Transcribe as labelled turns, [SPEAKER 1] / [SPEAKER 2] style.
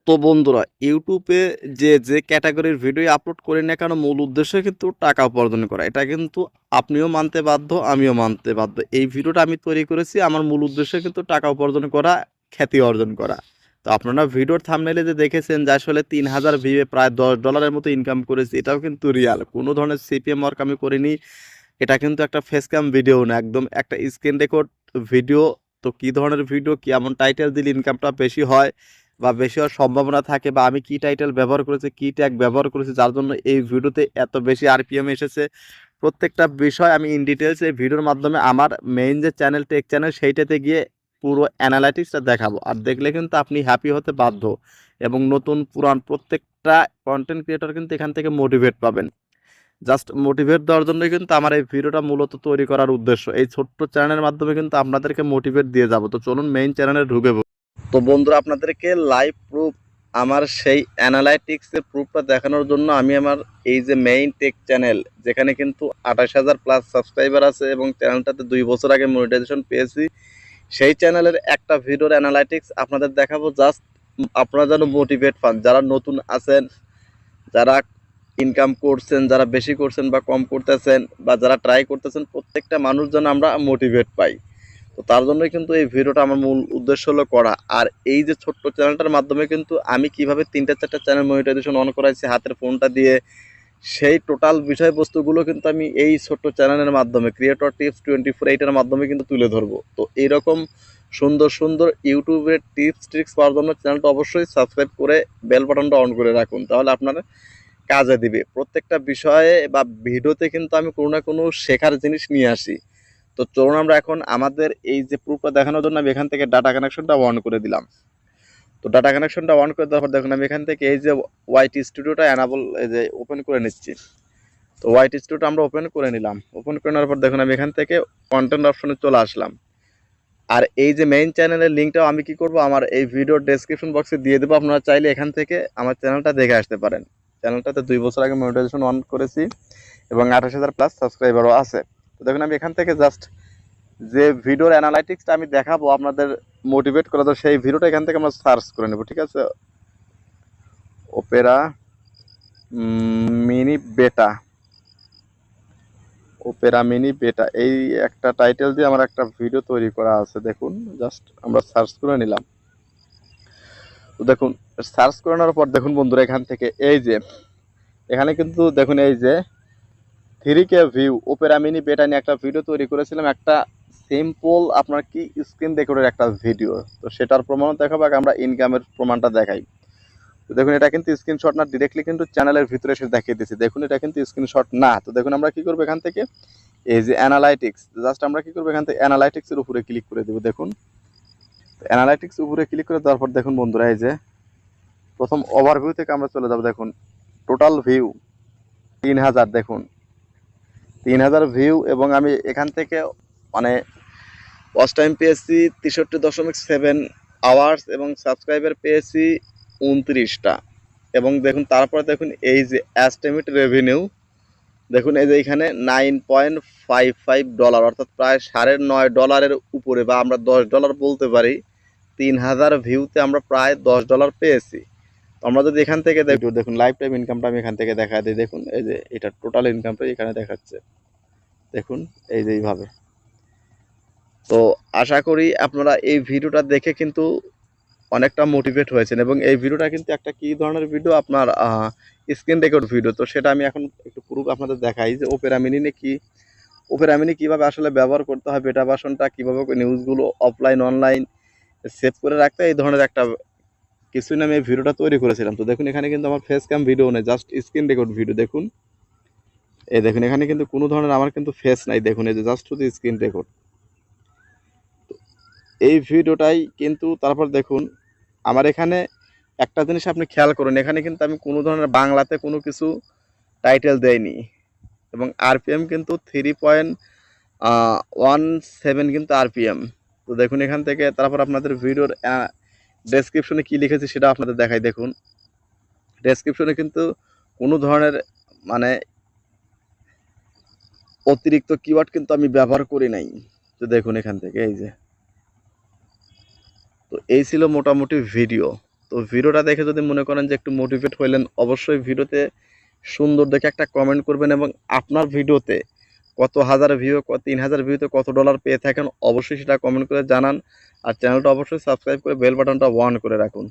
[SPEAKER 1] তো বন্ধুরা ইউটিউবে যে ক্যাটাগরির ভিডিও আপলোড করি না কেন মূল উদ্দেশ্য কিন্তু টাকা উপার্জন করা। এটা কিন্তু আপনিও মানতে বাধ্য, আমিও মানতে বাধ্য। এই ভিডিওটা আমি তৈরি করেছি আমার মূল উদ্দেশ্য কিন্তু টাকা উপার্জন করা, খ্যাতি অর্জন করা। তো আপনারা ভিডিওর থাম্বনেইলে যে দেখেছেন যে আসলে ৩,০০০ ভিউয়ে প্রায় $10 মতো ইনকাম করেছি, এটাও কিন্তু রিয়াল। কোনো ধরনের সিপিএম ওয়ার্ক আমি করিনি। এটা কিন্তু একটা ফেস ক্যাম ভিডিও না, একদম একটা স্ক্রিন রেকর্ড ভিডিও। তো কী ধরনের ভিডিও, কেমন টাইটেল দিলে ইনকামটা বেশি হয় বা বেশি হওয়ার সম্ভাবনা থাকে, বা আমি কি টাইটেল ব্যবহার করেছি, কি ট্যাগ ব্যবহার করেছি যার জন্য এই ভিডিওতে এত বেশি আরপিএম এসেছে, প্রত্যেকটা বিষয় আমি ইন ডিটেলস এই ভিডিওর মাধ্যমে আমার মেইন যে চ্যানেল, টেক চ্যানেল, সেইটাতে গিয়ে পুরো অ্যানালাইটিক্সটা দেখাবো। আর দেখলে কিন্তু আপনি হ্যাপি হতে বাধ্য, এবং নতুন পুরান প্রত্যেকটা কন্টেন্ট ক্রিয়েটর কিন্তু এখান থেকে মোটিভেট পাবেন। জাস্ট মোটিভেট দেওয়ার জন্যই কিন্তু আমার এই ভিডিওটা মূলত তৈরি করার উদ্দেশ্য। এই ছোট্ট চ্যানেলের মাধ্যমে কিন্তু আপনাদেরকে মোটিভেট দিয়ে যাব। তো চলুন মেইন চ্যানেলে ঢুকে পড়ি। তো বন্ধুরা, আপনাদেরকে লাইভ প্রুফ, আমার সেই অ্যানালাইটিক্সের প্রুফটা দেখানোর জন্য আমি আমার এই যে মেইন টেক চ্যানেল, যেখানে কিন্তু 28,000 প্লাস সাবস্ক্রাইবার আছে এবং চ্যানেলটাতে 2 বছর আগে মনিটাইজেশন পেয়েছি, সেই চ্যানেলের একটা ভিডিওর অ্যানালাইটিক্স আপনাদের দেখাবো। জাস্ট আপনারা যেন মোটিভেট পান, যারা নতুন আছেন, যারা ইনকাম করছেন, যারা বেশি করছেন বা কম করতেছেন, বা যারা ট্রাই করতেছেন, প্রত্যেকটা মানুষ যেন আমরা মোটিভেট পাই। তো তার জন্যই কিন্তু এই ভিডিওটা আমার মূল উদ্দেশ্য হলো করা। আর এই যে ছোট্ট চ্যানেলটার মাধ্যমে কিন্তু আমি কিভাবে 3-4টা চ্যানেল মনিটাইজেশন অন করাইছি হাতের ফোনটা দিয়ে, সেই টোটাল বিষয়বস্তুগুলো কিন্তু আমি এই ছোট্ট চ্যানেলের মাধ্যমে, ক্রিয়েটর টিপস 24 এইটার মাধ্যমে কিন্তু তুলে ধরবো। তো এইরকম সুন্দর সুন্দর ইউটিউবের টিপস ট্রিক্স পাওয়ার জন্য চ্যানেলটা অবশ্যই সাবস্ক্রাইব করে বেল বাটনটা অন করে রাখুন, তাহলে আপনারা কাজে দিবে। প্রত্যেকটা বিষয়ে বা ভিডিওতে কিন্তু আমি কোনো না কোনো শেখার জিনিস নিয়ে আসি। তো চলুন আমরা এখন আমাদের এই যে প্রুফটা দেখানোর জন্য আমি এখান থেকে ডাটা কানেকশনটা অন করে দিলাম। তো ডাটা কানেকশনটা অন করে দেওয়ার পর দেখুন আমি এখান থেকে এই যে ওয়াইটি স্টুডিওটা অ্যানাবল, এই যে ওপেন করে নিচ্ছি। তো ওয়াইটি স্টুডিওটা আমরা ওপেন করে নিলাম। ওপেন করে নেওয়ার পর দেখুন আমি এখান থেকে কন্টেন্ট অপশনে চলে আসলাম। আর এই যে মেইন চ্যানেলের লিঙ্কটাও আমি কি করব, আমার এই ভিডিওর ডেসক্রিপশন বক্সে দিয়ে দেবো। আপনারা চাইলে এখান থেকে আমার চ্যানেলটা দেখে আসতে পারেন। চ্যানেলটাতে 2 বছর আগে মনিটাইজেশন অন করেছি এবং 28,000 প্লাস সাবস্ক্রাইবারও আছে। তো দেখুন আমি এখান থেকে জাস্ট যে ভিডিওর অ্যানালাইটিক্সটা আমি দেখাবো আপনাদের মোটিভেট করা, তো সেই ভিডিওটা এখান থেকে আমরা সার্চ করে নেব। ঠিক আছে, ওপেরা মিনি বেটা, ওপেরা মিনি বেটা, এই একটা টাইটেল দিয়ে আমার একটা ভিডিও তৈরি করা আছে। দেখুন জাস্ট আমরা সার্চ করে নিলাম। তো দেখুন সার্চ করে নেওয়ার পর দেখুন বন্ধুরা, এখান থেকে এই যে এখানে কিন্তু দেখুন এই যে 3K ভিউ ওপেরা মিনি বেটা নিয়ে একটা ভিডিও তৈরি করেছিলাম, একটা সিম্পল আপনার কি স্ক্রিন রেকর্ডের একটা ভিডিও। তো সেটার প্রমাণ দেখাবো, আমরা ইনকামের প্রমাণটা দেখাই। তো দেখুন এটা কিন্তু স্ক্রিনশট না, ডিরেক্টলি কিন্তু চ্যানেলের ভিতরে এসে দেখিয়ে দিচ্ছি। দেখুন এটা কিন্তু স্ক্রিনশট না। তো দেখুন আমরা কি করবো, এখান থেকে এই যে অ্যানালাইটিক্স, জাস্ট আমরা কি করবো, এখান থেকে অ্যানালাইটিক্সের উপরে ক্লিক করে দেবো। দেখুন অ্যানালাইটিক্স উপরে ক্লিক করে দেওয়ার পর দেখুন বন্ধুরা, এই যে প্রথম ওভারভিউ থেকে আমরা চলে যাবো। দেখুন টোটাল ভিউ 3,000, দেখুন 3,000 ভিউ, এবং আমি এখান থেকে মানে ওয়াচ টাইম পেয়েছি 63.7 আওয়ার্স এবং সাবস্ক্রাইবার পেয়েছি 29টা। এবং দেখুন তারপরে দেখুন এই যে এস্টিমেট রেভিনিউ, দেখুন এই যে এখানে $9.55, অর্থাৎ প্রায় $9.5 উপরে, বা আমরা $10 বলতে পারি। 3,000 ভিউতে আমরা প্রায় $10 পেয়েছি। তো আমরা যদি এখান থেকে দেখুন লাইফ টাইম ইনকামটা আমি এখান থেকে দেখা দিই। দেখুন এই যে এটা টোটাল ইনকামটা এখানে দেখাচ্ছে। দেখুন এই যে এইভাবে। তো আশা করি আপনারা এই ভিডিওটা দেখে কিন্তু অনেকটা মোটিভেট হয়েছেন, এবং এই ভিডিওটা কিন্তু একটা কী ধরনের ভিডিও, আপনার স্ক্রিন রেকর্ড ভিডিও। তো সেটা আমি এখন একটু প্রুফ আপনাদের দেখাই যে ওপেরা মিনি কি, ওপেরা মিনি কীভাবে আসলে ব্যবহার করতে হয়, বেটা ভার্সনটা কীভাবে নিউজগুলো অফলাইন অনলাইন সেভ করে রাখতে, এই ধরনের একটা কিছুই নামে এই ভিডিওটা তৈরি করেছিলাম। তো দেখুন এখানে কিন্তু আমার ফেস ক্যাম ভিডিও নেই, জাস্ট স্ক্রিন রেকর্ড ভিডিও। দেখুন এই দেখুন এখানে কিন্তু কোনো ধরনের আমার কিন্তু ফেস নাই। দেখুন এই যে জাস্ট শুধু স্ক্রিন রেকর্ড। এই ভিডিওটাই কিন্তু তারপর দেখুন আমার এখানে একটা জিনিস আপনি খেয়াল করুন, এখানে কিন্তু আমি কোনো ধরনের বাংলাতে কোনো কিছু টাইটেল দেয়নি, এবং আরপিএম কিন্তু 3.17 কিন্তু আরপিএম। তো দেখুন এখান থেকে তারপর আপনাদের ভিডিওর ডেসক্রিপশনে কি লিখেছি সেটা আপনাদের দেখাই। দেখুন ডেসক্রিপশনে কিন্তু কোনো ধরনের মানে অতিরিক্ত কিওয়ার্ড কিন্তু আমি ব্যবহার করি নাই। তো দেখুন এখান থেকে এই যে, তো এই ছিল মোটামুটি ভিডিও। তো ভিডিওটা দেখে যদি মনে করেন যে একটু মোটিভেট হইলেন, অবশ্যই ভিডিওতে সুন্দর দেখে একটা কমেন্ট করবেন এবং আপনার ভিডিওতে কত হাজার ভিউ, 3000 ভিউতে কত ডলার পেয়ে থাকেন অবশ্যই সেটা কমেন্ট করে জানান। আর চ্যানেলটা অবশ্যই সাবস্ক্রাইব করে বেল বাটনটা অন করে রাখুন।